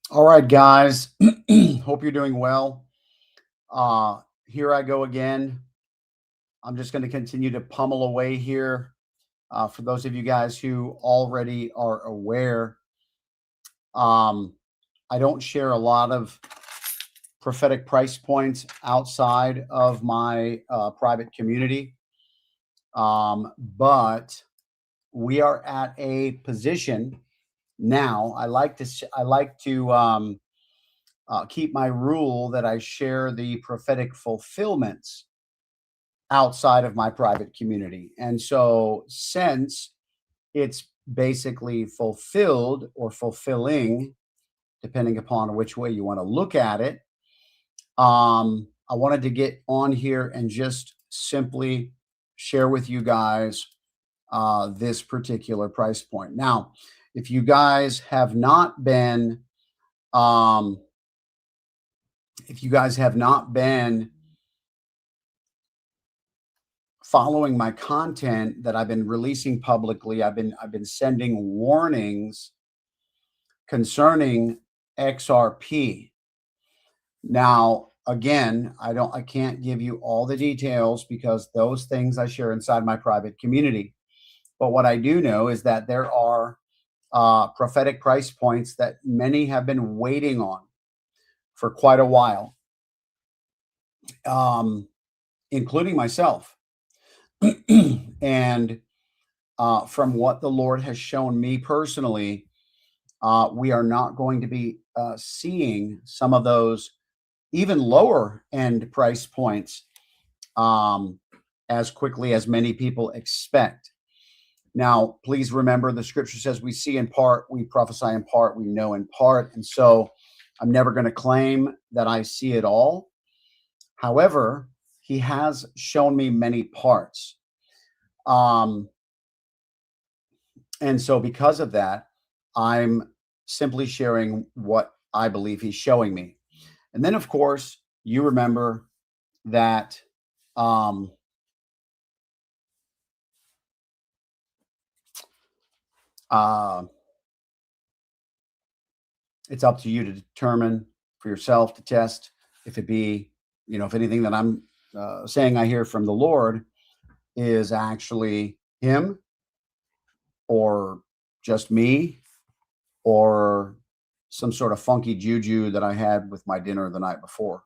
All right, guys. Hope you're doing well. Here I go again. I'm just going to continue to pummel away here. For those of you guys who already are aware, um, I don't share a lot of prophetic price points outside of my private community. But we are at a position now. I like to keep my rule that I share the prophetic fulfillments outside of my private community. And so, since it's basically fulfilled or fulfilling, depending upon which way you want to look at it, I wanted to get on here and just simply share with you guys this particular price point. Now, if you guys have not been, um, if you guys have not been following my content that I've been releasing publicly, I've been sending warnings concerning XRP. Now, again, I can't give you all the details because those things I share inside my private community. But what I do know is that there are prophetic price points that many have been waiting on for quite a while, including myself. And from what the Lord has shown me personally, we are not going to be seeing some of those even lower end price points as quickly as many people expect. Now, please remember the scripture says we see in part, we prophesy in part, we know in part. And so I'm never going to claim that I see it all. However, he has shown me many parts. And so because of that, I'm simply sharing what I believe he's showing me. And then, of course, you remember that it's up to you to determine for yourself to test if it be, if anything that I'm saying I hear from the Lord is actually him or just me or some sort of funky juju that I had with my dinner the night before.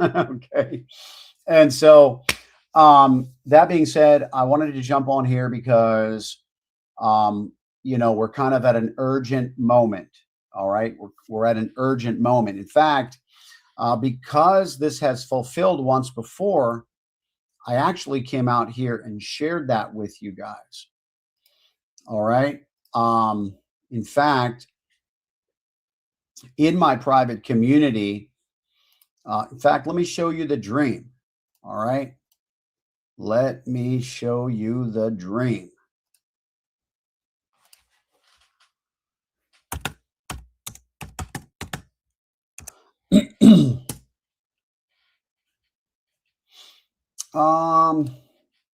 Okay. And so, that being said, I wanted to jump on here because, we're kind of at an urgent moment. All right. We're at an urgent moment. In fact, because this has fulfilled once before, I actually came out here and shared that with you guys. All right. In fact, in my private community, in fact, let me show you the dream. All right. Let me show you the dream.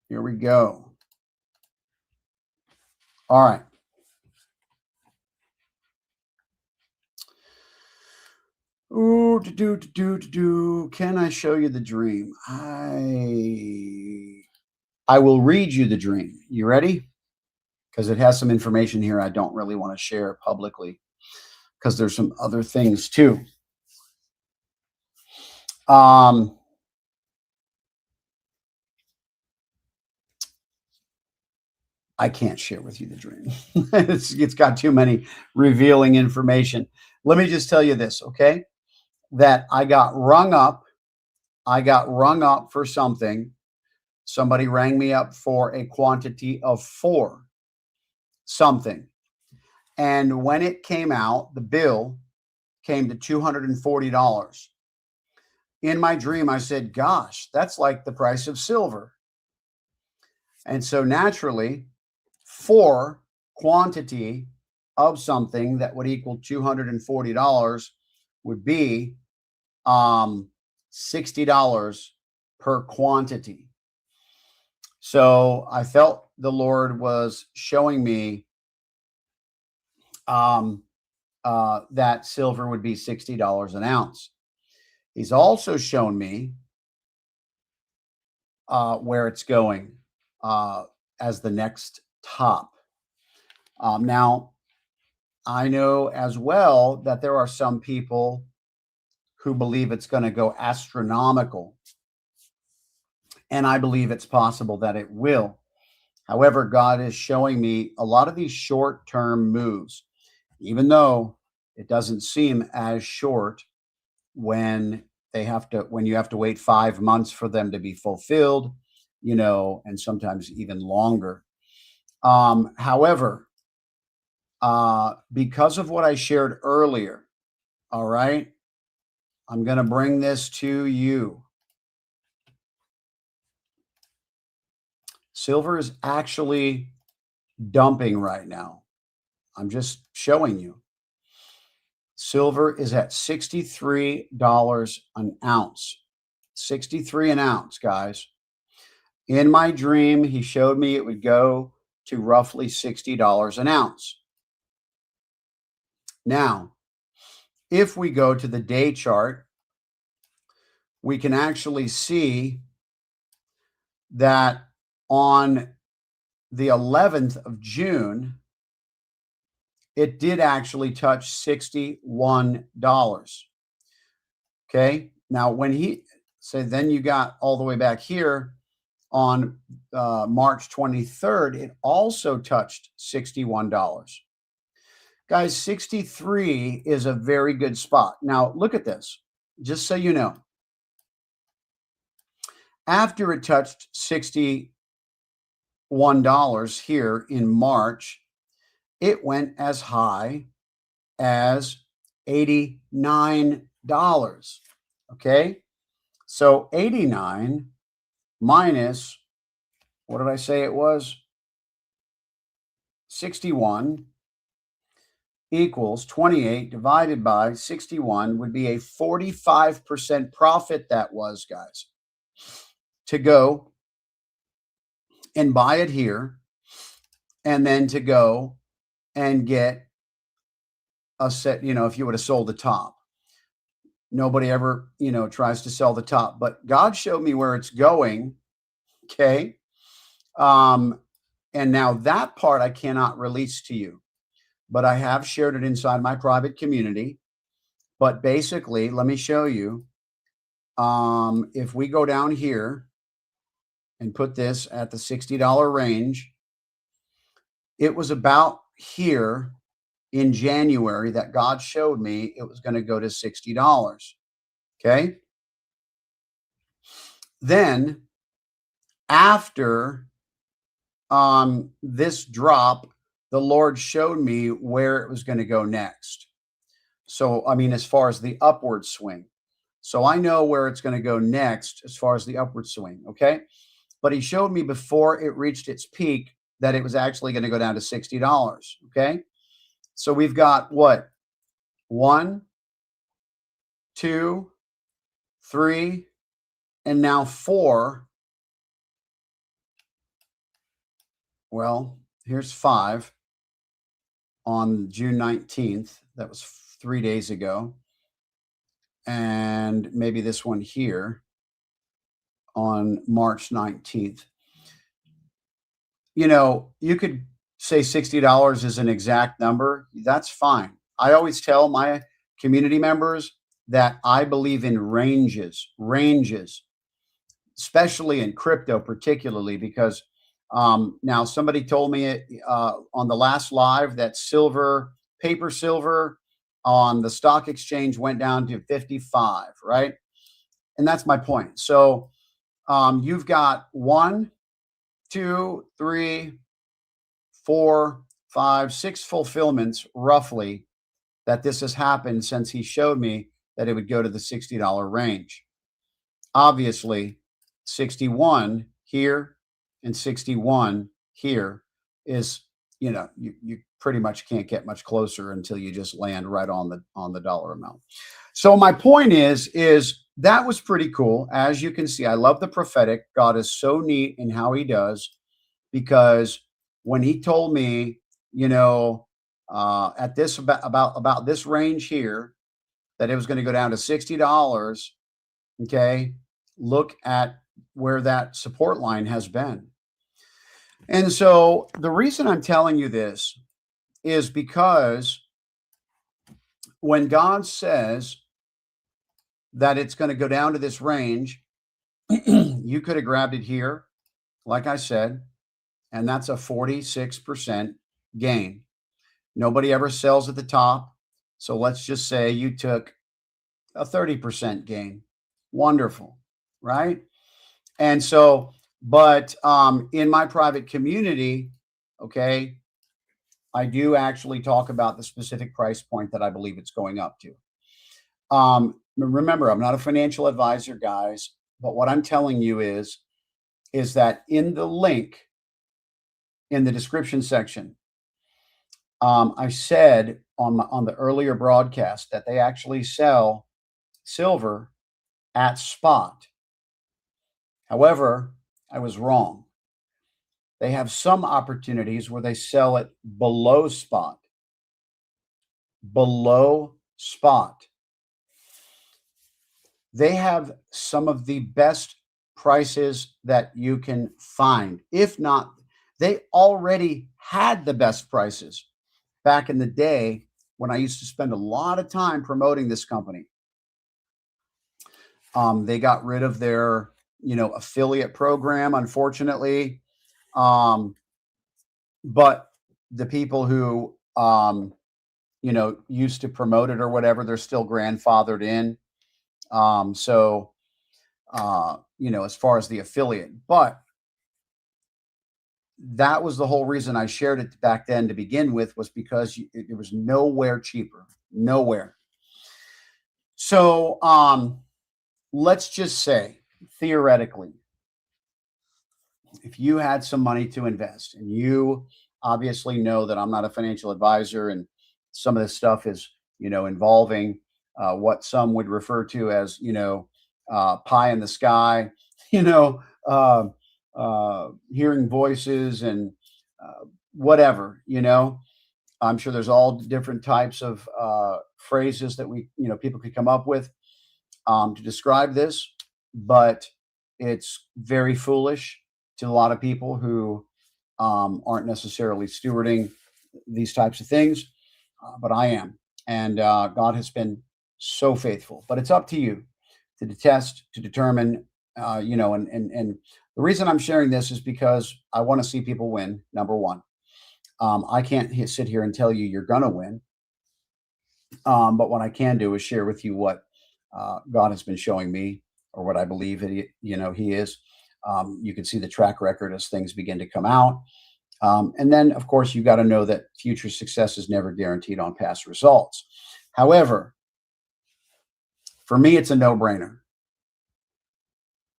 Here we go. All right. Ooh, Can I show you the dream? I will read you the dream. You ready? Because it has some information here I don't really want to share publicly because there's some other things too. I can't share with you the dream. It's got too many revealing information. Let me just tell you this, okay? That I got rung up. I got rung up for something. Somebody rang me up for a quantity of 4 something. And when it came out, the bill came to $240. In my dream, I said, gosh, that's like the price of silver. And so naturally, 4 quantity of something that would equal $240 would be $60 per quantity. So I felt the Lord was showing me that silver would be $60 an ounce. He's also shown me where it's going as the next top. Now, I know as well that there are some people who believe it's going to go astronomical. And I believe it's possible that it will. However, God is showing me a lot of these short-term moves, even though it doesn't seem as short when you have to wait 5 months for them to be fulfilled, and sometimes even longer. However, because of what I shared earlier, all right, I'm going to bring this to you. Silver is actually dumping right now. I'm just showing you. Silver is at $63 an ounce. 63 an ounce, guys. In my dream, he showed me it would go to roughly $60 an ounce. Now, if we go to the day chart, we can actually see that on the 11th of June, it did actually touch $61. Okay. Now, then you got all the way back here on March 23rd, it also touched $61. Guys, 63 is a very good spot. Now, look at this, just so you know. After it touched $61 here in March, it went as high as $89. Okay? So 89 minus, what did I say it was? 61 equals 28 divided by 61 would be a 45% profit. That was, guys, to go and buy it here and then to go and get a set, if you would have sold the top. Nobody ever, tries to sell the top, but God showed me where it's going. Okay. And now that part I cannot release to you, but I have shared it inside my private community. But basically, let me show you. If we go down here and put this at the $60 range, it was about here in January that God showed me it was going to go to $60. Okay. Then after this drop, the Lord showed me where it was going to go next. So, as far as the upward swing. So I know where it's going to go next as far as the upward swing. Okay. But he showed me before it reached its peak that it was actually going to go down to $60. Okay. So we've got what? 1, 2, 3, and now 4. Well, here's 5 on June 19th. That was 3 days ago. And maybe this one here on March 19th. You could say $60 is an exact number. That's fine. I always tell my community members that I believe in ranges, especially in crypto, particularly because now somebody told me on the last live that paper silver on the stock exchange went down to 55, right? And that's my point. So you've got 1, 2, 3, 4, 5, 6 fulfillments roughly that this has happened since he showed me that it would go to the $60 range. Obviously, 61 here and 61 here is, you pretty much can't get much closer until you just land right on the dollar amount. So my point is that was pretty cool. As you can see, I love the prophetic. God is so neat in how he does, because when he told me, at this about this range here, that it was going to go down to $60. Okay, look at where that support line has been. And so the reason I'm telling you this is because when God says that it's going to go down to this range, you could have grabbed it here, like I said, and that's a 46% gain. Nobody ever sells at the top. So let's just say you took a 30% gain. Wonderful, right? And so, but in my private community, okay, I do actually talk about the specific price point that I believe it's going up to. Remember, I'm not a financial advisor, guys, but what I'm telling you is that in the link in the description section, I said on the earlier broadcast that they actually sell silver at spot. However, I was wrong. They have some opportunities where they sell it below spot. Below spot. They have some of the best prices that you can find. If not, they already had the best prices back in the day when I used to spend a lot of time promoting this company. They got rid of their, affiliate program, unfortunately. But the people who, used to promote it or whatever, they're still grandfathered in. As far as the affiliate, but that was the whole reason I shared it back then to begin with, was because it was nowhere cheaper, nowhere. So, let's just say theoretically, if you had some money to invest, and you obviously know that I'm not a financial advisor, and some of this stuff is, involving what some would refer to as, pie in the sky, hearing voices and whatever, I'm sure there's all different types of phrases that people could come up with to describe this, but it's very foolish to a lot of people who aren't necessarily stewarding these types of things, but I am. And God has been so faithful. But it's up to you to test, to determine, and the reason I'm sharing this is because I want to see people win, number one. I can't sit here and tell you you're going to win. But what I can do is share with you what God has been showing me, or what I believe he is. You can see the track record as things begin to come out. And then, of course, you got to know that future success is never guaranteed on past results. However, for me, it's a no-brainer.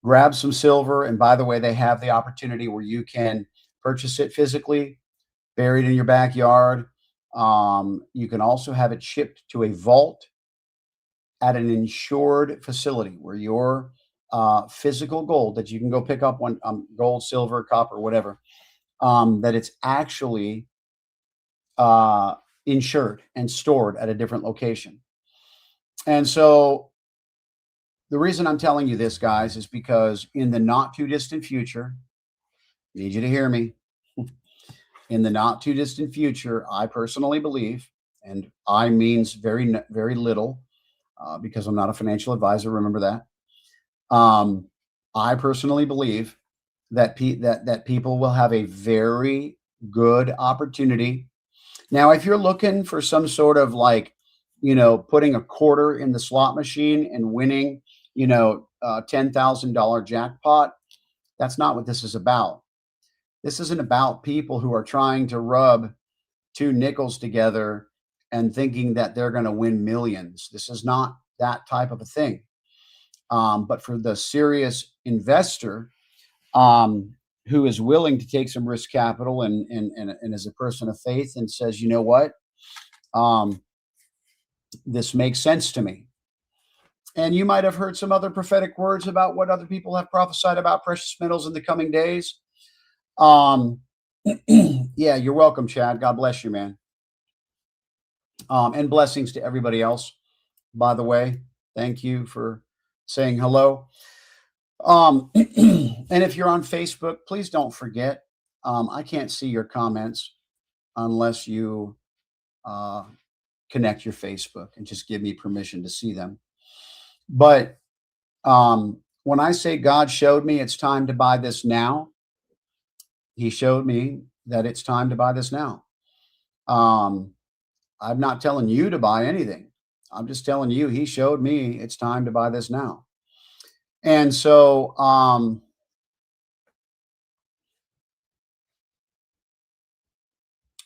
Grab some silver. And by the way, they have the opportunity where you can purchase it physically, buried in your backyard. You can also have it shipped to a vault at an insured facility where your physical gold that you can go pick up one, gold, silver, copper, whatever, that it's actually insured and stored at a different location. And so the reason I'm telling you this, guys, is because in the not too distant future, I need you to hear me. In the not too distant future, I personally believe, and I means very, very little, because I'm not a financial advisor. Remember that. I personally believe that that people will have a very good opportunity. Now, if you're looking for some sort of putting a quarter in the slot machine and winning, $10,000 jackpot, that's not what this is about. This isn't about people who are trying to rub two nickels together and thinking that they're going to win millions. This is not that type of a thing. But for the serious investor who is willing to take some risk capital and is a person of faith and says, you know what, this makes sense to me. And you might have heard some other prophetic words about what other people have prophesied about precious metals in the coming days. Yeah, you're welcome, Chad. God bless you, man. And blessings to everybody else, by the way. Thank you for saying hello. And if you're on Facebook, please don't forget. I can't see your comments unless you connect your Facebook and just give me permission to see them. But when I say God showed me it's time to buy this now, he showed me that it's time to buy this now. I'm not telling you to buy anything. I'm just telling you, he showed me it's time to buy this now. And so,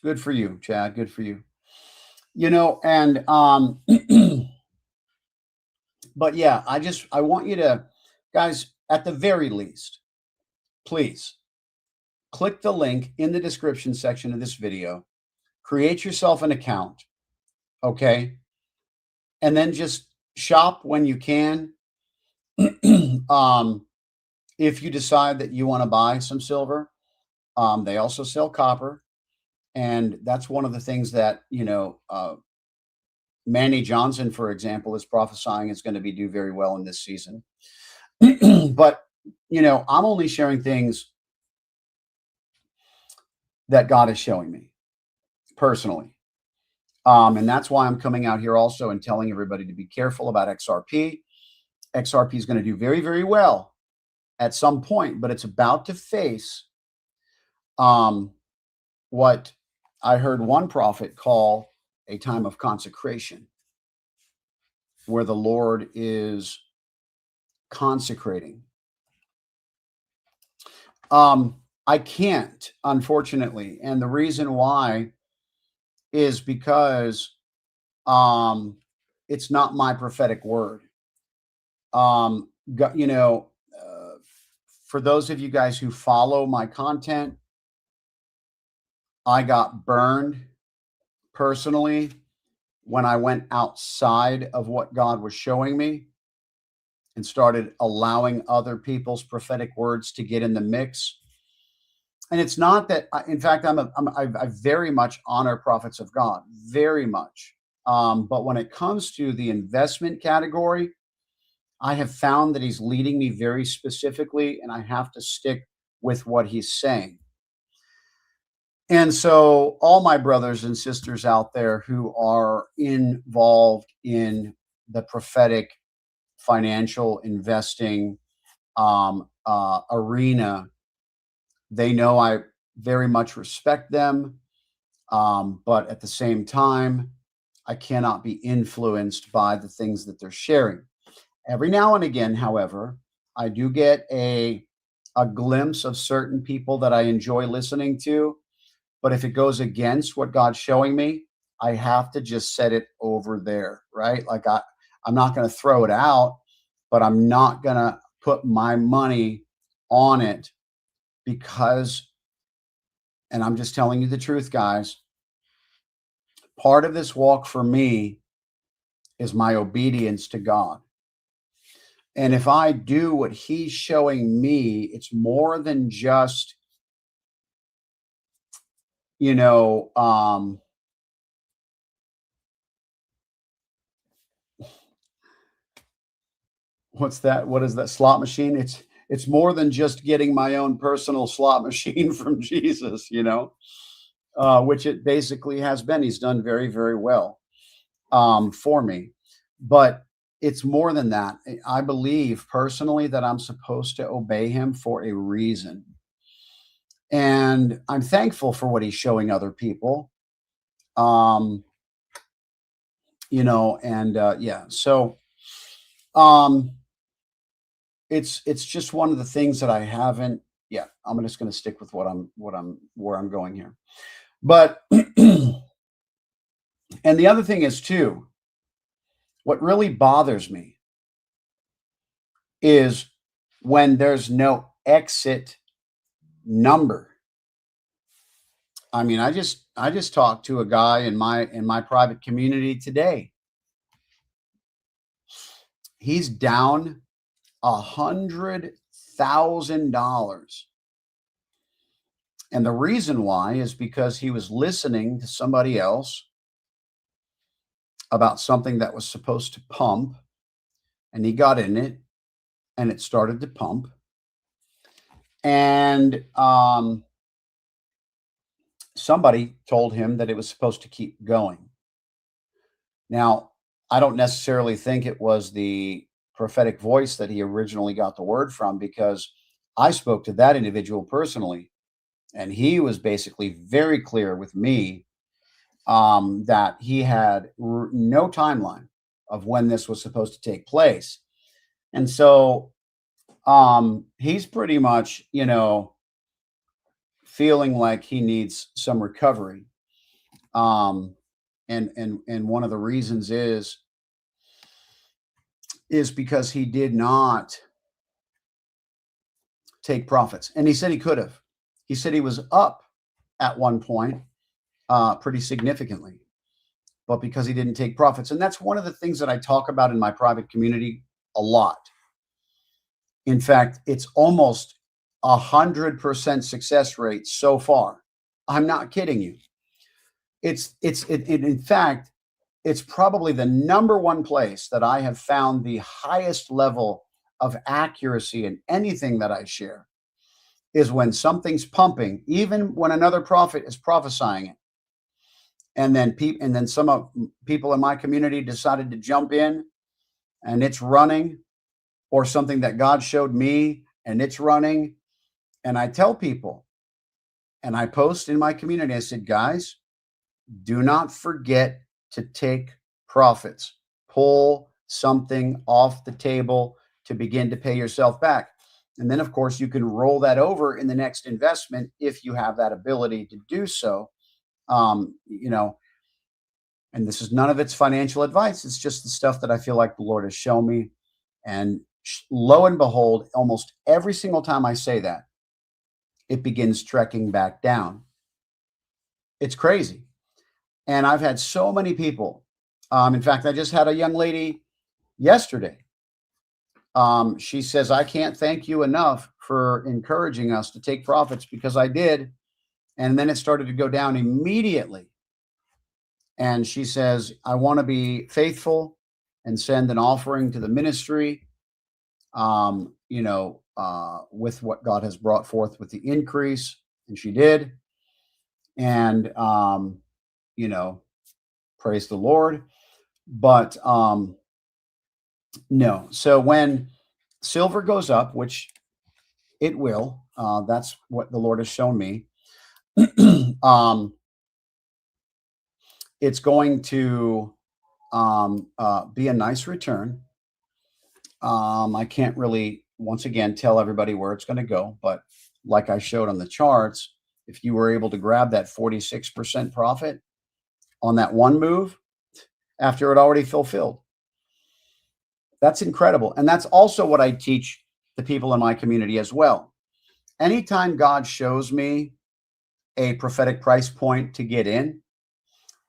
good for you, Chad. Good for you. You know, and, but yeah, I want you to, guys, at the very least, please click the link in the description section of this video, create yourself an account, okay? And then just shop when you can. If you decide that you want to buy some silver, they also sell copper. And that's one of the things that, Manny Johnson, for example, is prophesying is going to do very well in this season. But, I'm only sharing things that God is showing me personally. And that's why I'm coming out here also and telling everybody to be careful about XRP. XRP is going to do very, very well at some point, but it's about to face what I heard one prophet call a time of consecration, where the Lord is consecrating. I can't, unfortunately, and the reason why is because it's not my prophetic word. For those of you guys who follow my content, I got burned personally when I went outside of what God was showing me and started allowing other people's prophetic words to get in the mix. And it's not that, in fact, I very much honor prophets of God, very much. But when it comes to the investment category, I have found that he's leading me very specifically, and I have to stick with what he's saying. And so all my brothers and sisters out there who are involved in the prophetic financial investing arena, they know I very much respect them. But at the same time, I cannot be influenced by the things that they're sharing. Every now and again, however, I do get a glimpse of certain people that I enjoy listening to. But if it goes against what God's showing me, I have to just set it over there, right? Like I'm not going to throw it out, but I'm not going to put my money on it because, and I'm just telling you the truth, guys, part of this walk for me is my obedience to God. And if I do what he's showing me, it's more than just, what's that? What is that slot machine? It's more than just getting my own personal slot machine from Jesus, which it basically has been. He's done very, very well for me. But it's more than that. I believe personally that I'm supposed to obey him for a reason. And I'm thankful for what he's showing other people. Yeah. So it's just one of the things that I haven't. Yeah, I'm just going to stick with where I'm going here. But and the other thing is too, what really bothers me is when there's no exit number. I mean, I just talked to a guy in my private community today. He's down $100,000. And the reason why is because he was listening to somebody else about something that was supposed to pump, and he got in it and it started to pump. And somebody told him that it was supposed to keep going. Now, I don't necessarily think it was the prophetic voice that he originally got the word from, because I spoke to that individual personally, and he was basically very clear with me that he had no timeline of when this was supposed to take place. And so he's pretty much, feeling like he needs some recovery. And one of the reasons is because he did not take profits. And he said he could have. He said he was up at one point pretty significantly, but because he didn't take profits. And that's one of the things that I talk about in my private community a lot. In fact, it's almost 100% success rate so far. I'm not kidding you. In fact, it's probably the number one place that I have found the highest level of accuracy in anything that I share, is when something's pumping, even when another prophet is prophesying it. And then some people in my community decided to jump in and it's running, or something that God showed me and it's running. And I tell people, and I post in my community, I said, guys, do not forget to take profits. Pull something off the table to begin to pay yourself back. And then, of course, you can roll that over in the next investment if you have that ability to do so. And this is none of it's financial advice. It's just the stuff that I feel like the Lord has shown me. And lo and behold, almost every single time I say that, it begins trekking back down. It's crazy. And I've had so many people. In fact, I just had a young lady yesterday. She says, I can't thank you enough for encouraging us to take profits, because I did. And then it started to go down immediately. And she says, I want to be faithful and send an offering to the ministry, with what God has brought forth with the increase. And she did. And, praise the Lord. But no. So when silver goes up, which it will, that's what the Lord has shown me. It's going to be a nice return. I can't really, once again, tell everybody where it's going to go, but like I showed on the charts, if you were able to grab that 46% profit on that one move after it already fulfilled, that's incredible. And that's also what I teach the people in my community as well. Anytime God shows me a prophetic price point to get in,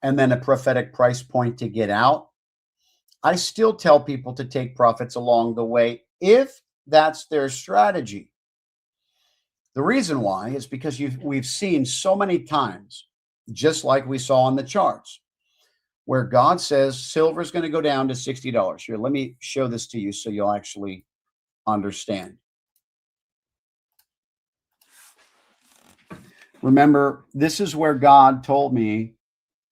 and then a prophetic price point to get out, I still tell people to take profits along the way if that's their strategy. The reason why is because we've seen so many times, just like we saw on the charts, where God says silver is going to go down to $60. Here, let me show this to you so you'll actually understand. Remember, this is where God told me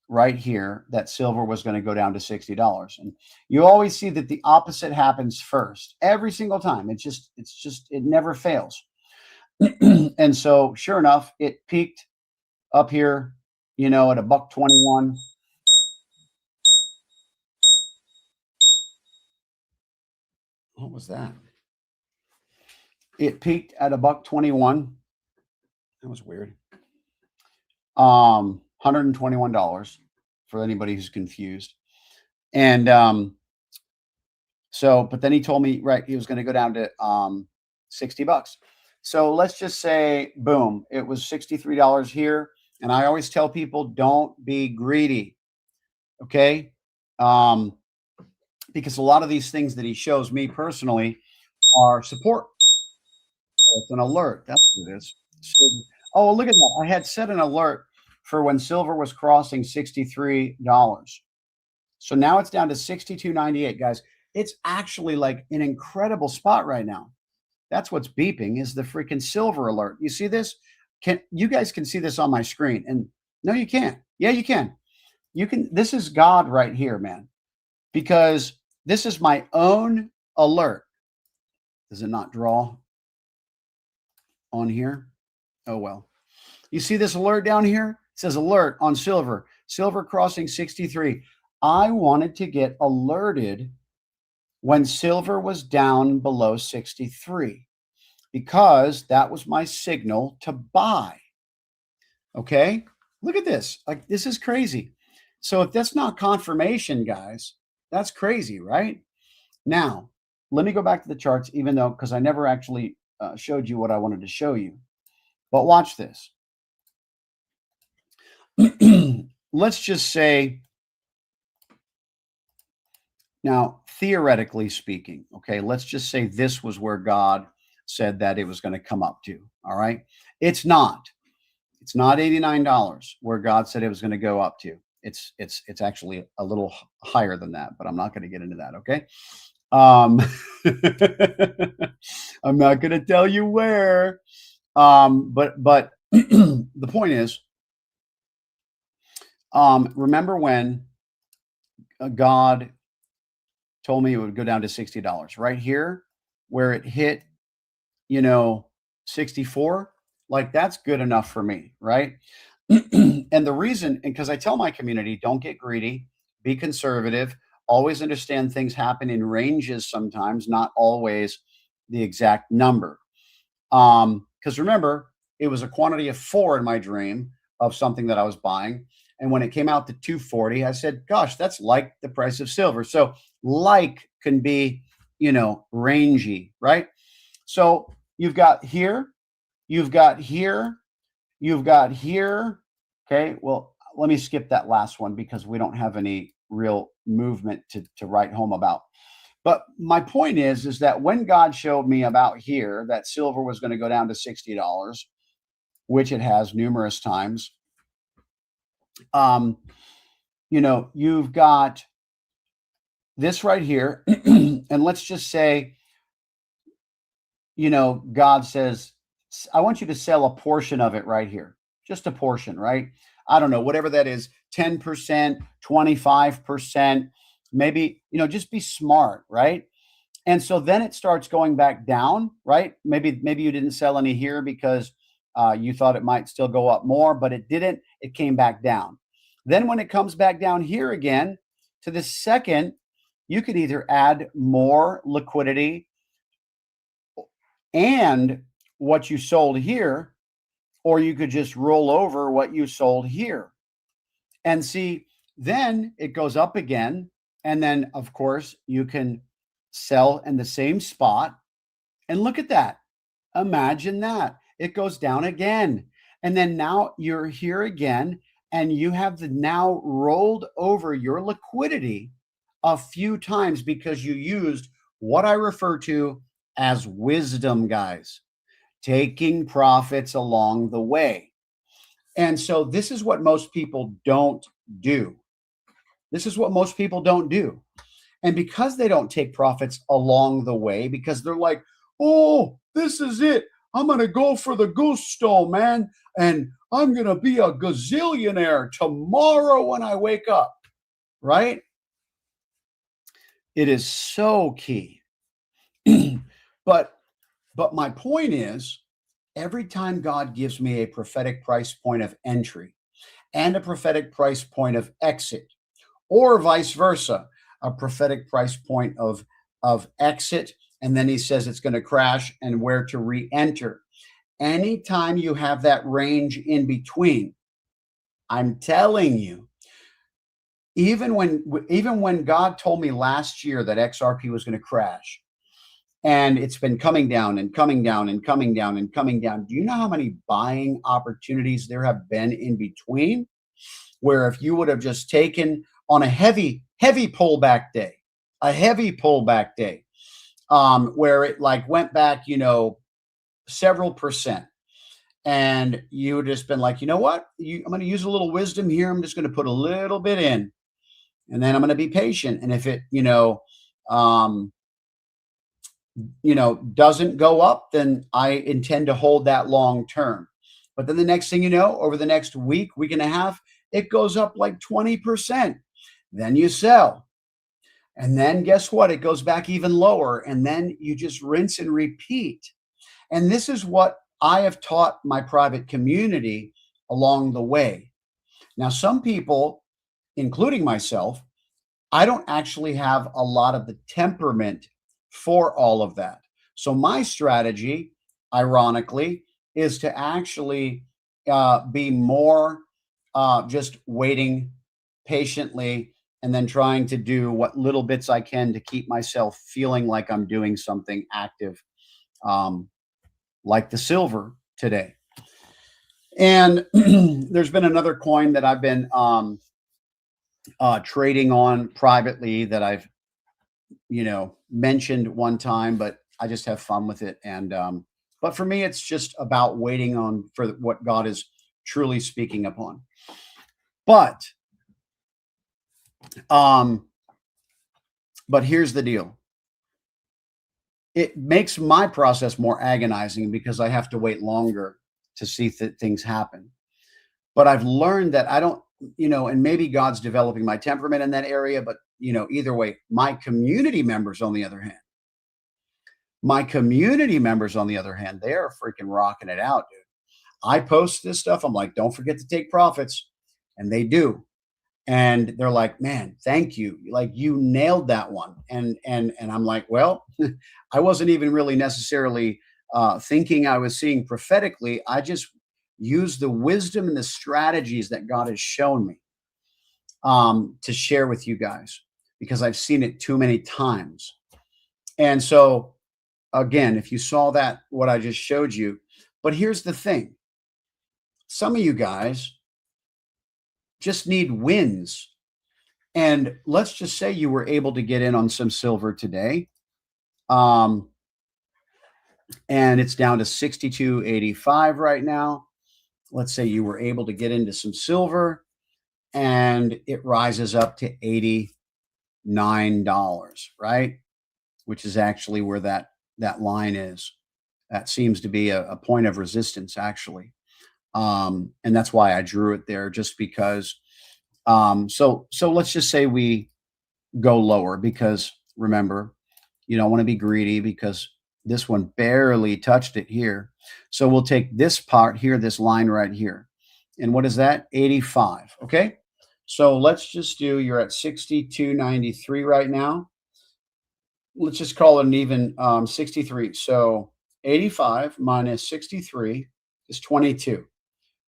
right here that silver was going to go down to $60. And you always see that the opposite happens first every single time. It never fails. And so sure enough, it peaked up here, at $1.21. What was that? It peaked at $1.21. That was weird. $121 for anybody who's confused. And but then he told me, right, he was going to go down to $60. So let's just say, boom, it was $63 here. And I always tell people, don't be greedy. Okay? Because a lot of these things that he shows me personally are support. It's an alert. That's what it is. So, oh, look at that. I had set an alert for when silver was crossing $63. So now it's down to 62.98, guys. It's actually like an incredible spot right now. That's what's beeping is the freaking silver alert. You see this? You guys can see this on my screen? And no, you can't. Yeah, you can. You can. This is God right here, man, because this is my own alert. Does it not draw on here? Oh, well. You see this alert down here? It says alert on silver, silver crossing 63. I wanted to get alerted when silver was down below 63 because that was my signal to buy. Okay? Look at this. Like, this is crazy. So if that's not confirmation, guys, that's crazy, right? Now, let me go back to the charts, even though, because I never actually showed you what I wanted to show you. But watch this. Let's just say, now, theoretically speaking, okay, let's just say this was where God said that it was going to come up to, all right? It's not. It's not $89 where God said it was going to go up to. It's actually a little higher than that, but I'm not going to get into that, okay? I'm not going to tell you where. But the point is, remember when God told me it would go down to $60 right here where it hit, 64, like that's good enough for me, right? And the reason, because I tell my community, don't get greedy, be conservative, always understand things happen in ranges sometimes, not always the exact number. Because remember, it was a quantity of 4 in my dream of something that I was buying. And when it came out to 240, I said, gosh, that's like the price of silver. So like can be, rangy, right? So you've got here, you've got here, you've got here. Okay, well, let me skip that last one because we don't have any real movement to write home about. But my point is that when God showed me about here that silver was going to go down to $60, which it has numerous times, you've got this right here. And let's just say, God says, I want you to sell a portion of it right here, just a portion, right? I don't know, whatever that is, 10%, 25%, maybe, just be smart, right? And so then it starts going back down, right? Maybe you didn't sell any here because you thought it might still go up more, but it didn't. It came back down. Then when it comes back down here again to the second, you could either add more liquidity and what you sold here, or you could just roll over what you sold here. And see, then it goes up again. And then, of course, you can sell in the same spot. And look at that. Imagine that. It goes down again. And then now you're here again, and you have now rolled over your liquidity a few times because you used what I refer to as wisdom, guys, taking profits along the way. And so this is what most people don't do. This is what most people don't do. And because they don't take profits along the way, because they're like, oh, this is it. I'm going to go for the gusto, man. And I'm going to be a gazillionaire tomorrow when I wake up, right? It is so key. But my point is, every time God gives me a prophetic price point of entry and a prophetic price point of exit, or vice versa, a prophetic price point of exit, and then he says it's going to crash and where to re-enter. Anytime you have that range in between, I'm telling you, even when God told me last year that XRP was going to crash, and it's been coming down and coming down and coming down and coming down. Do you know how many buying opportunities there have been in between? Where if you would have just taken on a heavy pullback day, where it like went back, several percent, and you would just been like, you know what? I'm going to use a little wisdom here. I'm just going to put a little bit in. and then I'm going to be patient. And if it, doesn't go up, then I intend to hold that long term. But then the next thing you know, over the next week and a half, it goes up like 20%. Then you sell. And then guess what? It goes back even lower. And then you just rinse and repeat. And this is what I have taught my private community along the way. Now, some people, including myself, I don't actually have a lot of the temperament for all of that. So my strategy, ironically, is to actually be more just waiting patiently and then trying to do what little bits I can to keep myself feeling like I'm doing something active, like the silver today. And there's been another coin that I've been trading on privately that I've, mentioned one time, but I just have fun with it. And, but for me, it's just about waiting on for what God is truly speaking upon. But here's the deal. It makes my process more agonizing because I have to wait longer to see things happen. But I've learned that I don't, and maybe God's developing my temperament in that area, but either way, my community members, on the other hand, they are freaking rocking it out, dude. I post this stuff. I'm like, don't forget to take profits. And they do. And they're like, man, thank you. Like, you nailed that one. And I'm like, well, I wasn't even really necessarily thinking I was seeing prophetically. I just used the wisdom and the strategies that God has shown me to share with you guys, because I've seen it too many times. And so, again, if you saw that, what I just showed you, but here's the thing. Some of you guys just need wins. And let's just say you were able to get in on some silver today. And it's down to 62.85 right now. Let's say you were able to get into some silver and it rises up to $89, right? Which is actually where that line is. That seems to be a point of resistance, actually. And that's why I drew it there, just because. So let's just say we go lower, because remember, you don't want to be greedy, because this one barely touched it here. So we'll take this part here, this line right here. And what is that? 85. Okay. So let's just do, you're at 62.93 right now. Let's just call it an even 63. So 85 minus 63 is 22.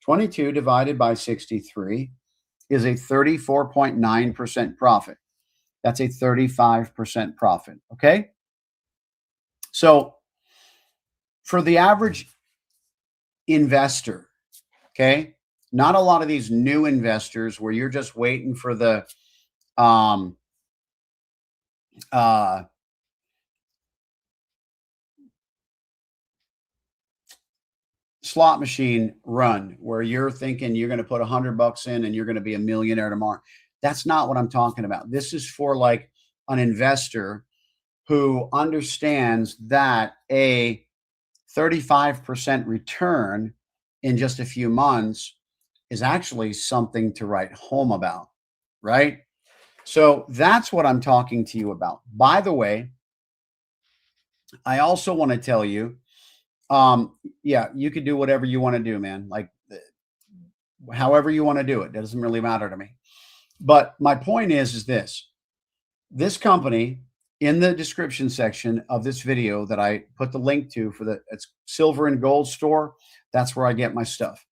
22 divided by 63 is a 34.9% profit. That's a 35% profit. Okay. So for the average investor, okay, not a lot of these new investors where you're just waiting for the slot machine run where you're thinking you're going to put $100 in and you're going to be a millionaire tomorrow. That's not what I'm talking about. This is for like an investor who understands that a 35% return in just a few months is actually something to write home about, right? So that's what I'm talking to you about. By the way, I also want to tell you, yeah, you could do whatever you want to do, man. Like, however you want to do it. That doesn't really matter to me. But my point is this company, in the description section of this video that I put the link to for it's silver and gold store, that's where I get my stuff.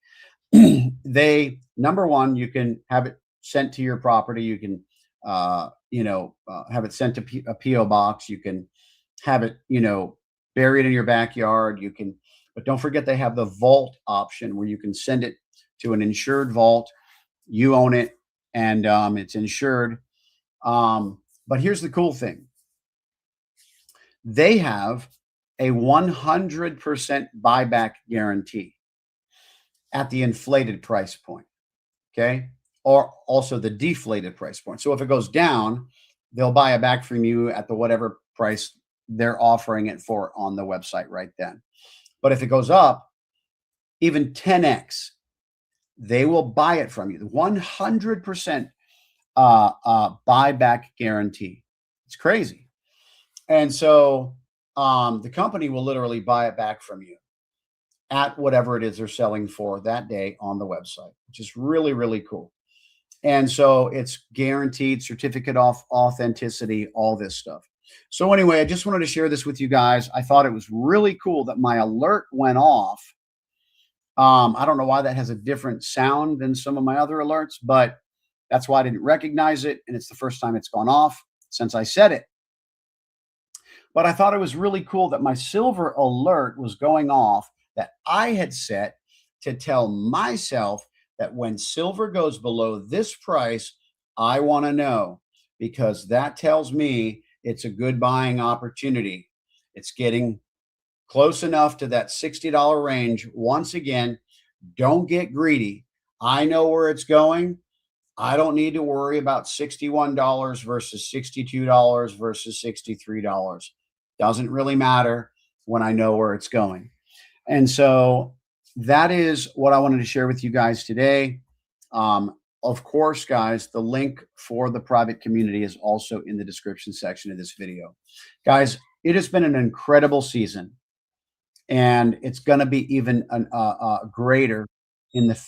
They, number one, you can have it sent to your property. You can, have it sent to a PO box. You can have it, buried in your backyard. You can, but don't forget they have the vault option where you can send it to an insured vault. You own it, and it's insured. But here's the cool thing. They have a 100% buyback guarantee at the inflated price point. Okay. or also the deflated price point. So if it goes down, they'll buy it back from you at the whatever price they're offering it for on the website right then. But if it goes up, even 10x, they will buy it from you. 100% buyback guarantee. It's crazy. And so the company will literally buy it back from you at whatever it is they're selling for that day on the website, which is really, really cool. And so it's guaranteed, certificate of authenticity, all this stuff. So anyway, I just wanted to share this with you guys. I thought it was really cool that my alert went off. I don't know why that has a different sound than some of my other alerts, but that's why I didn't recognize it. And it's the first time it's gone off since I said it. But I thought it was really cool that my silver alert was going off that I had set to tell myself that when silver goes below this price, I want to know, because that tells me it's a good buying opportunity. It's getting close enough to that $60 range. Once again, don't get greedy. I know where it's going. I don't need to worry about $61 versus $62 versus $63. Doesn't really matter when I know where it's going. And so that is what I wanted to share with you guys today. Of course, guys, the link for the private community is also in the description section of this video. Guys, it has been an incredible season, and it's going to be even greater in the.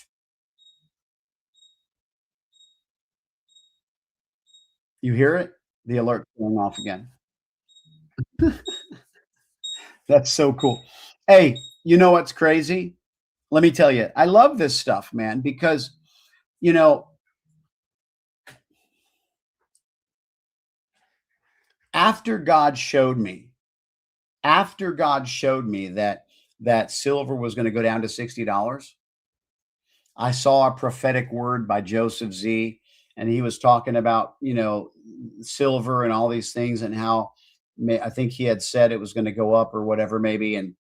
You hear it? The alert going off again. That's so cool. Hey, you know what's crazy? Let me tell you, I love this stuff, man, because, you know, after God showed me that silver was going to go down to $60, I saw a prophetic word by Joseph Z, and he was talking about, silver and all these things, and how I think he had said it was going to go up or whatever, maybe. And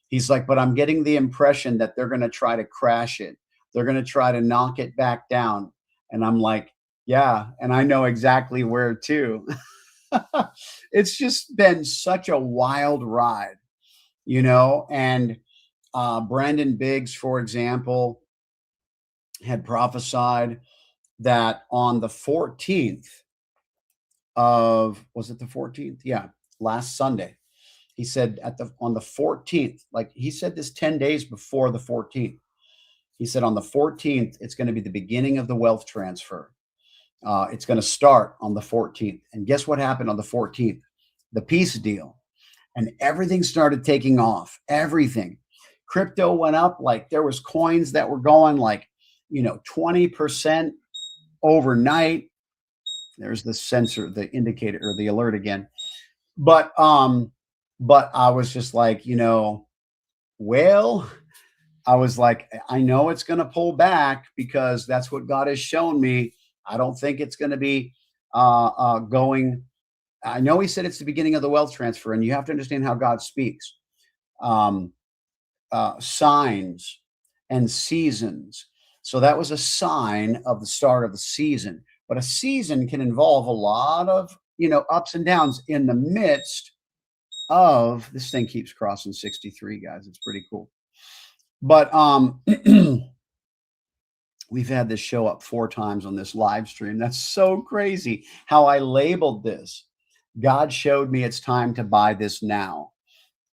he's like, but I'm getting the impression that they're going to try to crash it. They're going to try to knock it back down. And I'm like, yeah. And I know exactly where too. It's just been such a wild ride, and Brandon Biggs, for example, had prophesied that on the 14th was it the 14th? Yeah. Last Sunday. He said on the 14th, like he said this 10 days before the 14th. He said on the 14th, it's going to be the beginning of the wealth transfer. It's going to start on the 14th. And guess what happened on the 14th? The peace deal. And everything started taking off. Everything. Crypto went up. Like there was coins that were going like, 20% overnight. There's the sensor, the indicator, or the alert again. But I was just like, well, I was like, I know it's going to pull back because that's what God has shown me. I don't think it's going to be going. I know he said it's the beginning of the wealth transfer, and you have to understand how God speaks. Signs and seasons. So that was a sign of the start of the season. But a season can involve a lot of, ups and downs in the midst of, this thing keeps crossing 63, guys. It's pretty cool. But we've had this show up 4 times on this live stream. That's so crazy how I labeled this. God showed me it's time to buy this now.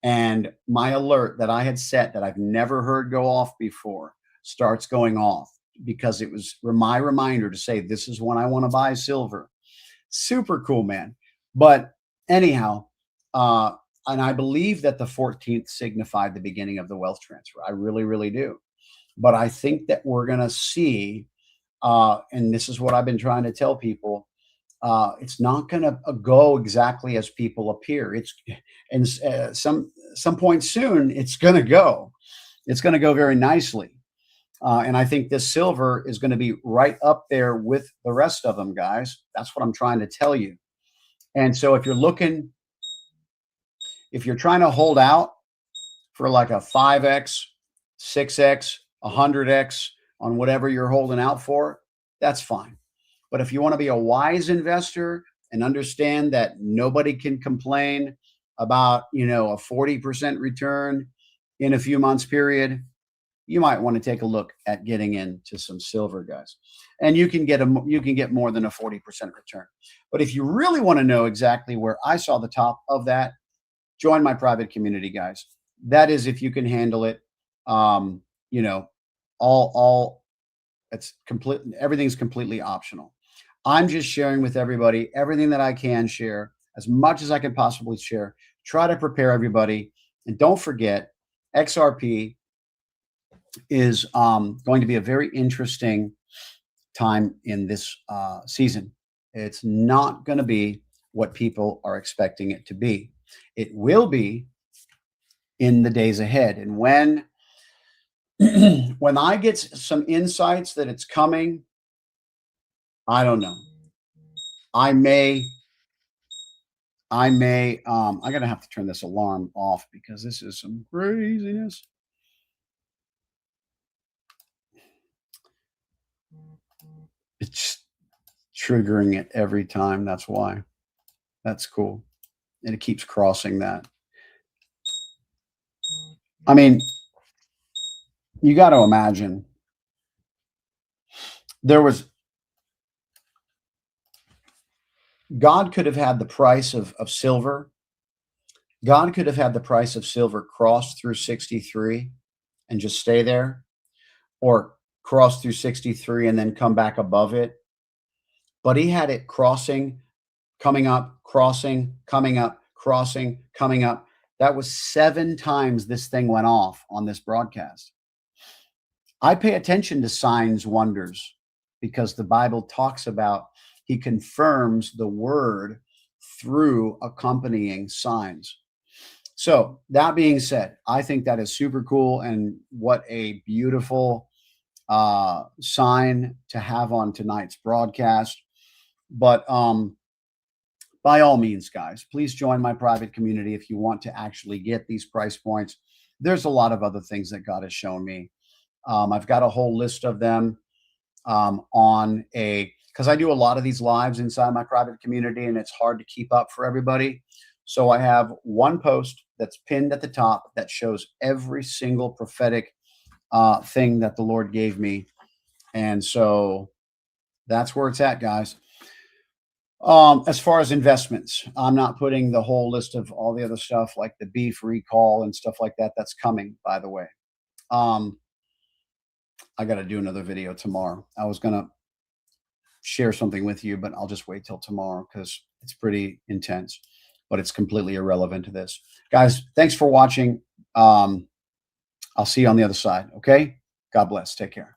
And my alert that I had set that I've never heard go off before starts going off, because it was my reminder to say, this is when I want to buy silver. Super cool, man. But anyhow, and I believe that the 14th signified the beginning of the wealth transfer. I really, really do. But I think that we're going to see, and this is what I've been trying to tell people, it's not going to go exactly as people appear. And some point soon, it's going to go. It's going to go very nicely. And I think this silver is going to be right up there with the rest of them, guys. That's what I'm trying to tell you. And so if you're trying to hold out for like a 5X, 6X, 100X on whatever you're holding out for, that's fine. But if you want to be a wise investor and understand that nobody can complain about, a 40% return in a few months period, you might want to take a look at getting into some silver, guys. And you can get more than a 40% return. But if you really want to know exactly where I saw the top of that, join my private community, guys. That is if you can handle it. You know, all it's complete, everything's completely optional. I'm just sharing with everybody everything that I can share, as much as I can possibly share. Try to prepare everybody. And don't forget, XRP is going to be a very interesting time in this season. It's not going to be what people are expecting it to be. It will be in the days ahead. And when when I get some insights that it's coming, I don't know. I'm gonna have to turn this alarm off because this is some craziness. It's triggering it every time. That's why. That's cool. And it keeps crossing that. I mean, you got to imagine God could have had the price of silver. God could have had the price of silver cross through 63 and just stay there, or cross through 63 and then come back above it. But he had it crossing, coming up, crossing, coming up, crossing, coming up. That was 7 times this thing went off on this broadcast. I pay attention to signs, wonders, because the Bible talks about he confirms the word through accompanying signs. So that being said, I think that is super cool, and what a beautiful sign to have on tonight's broadcast. But by all means, guys, please join my private community if you want to actually get these price points. There's a lot of other things that God has shown me. I've got a whole list of them because I do a lot of these lives inside my private community, and it's hard to keep up for everybody. So I have one post that's pinned at the top that shows every single prophetic thing that the Lord gave me. And so that's where it's at, guys. As far as investments, I'm not putting the whole list of all the other stuff like the beef recall and stuff like that. That's coming, by the way. I got to do another video tomorrow. I was going to share something with you, but I'll just wait till tomorrow because it's pretty intense, but it's completely irrelevant to this. Guys, thanks for watching. I'll see you on the other side. Okay. God bless. Take care.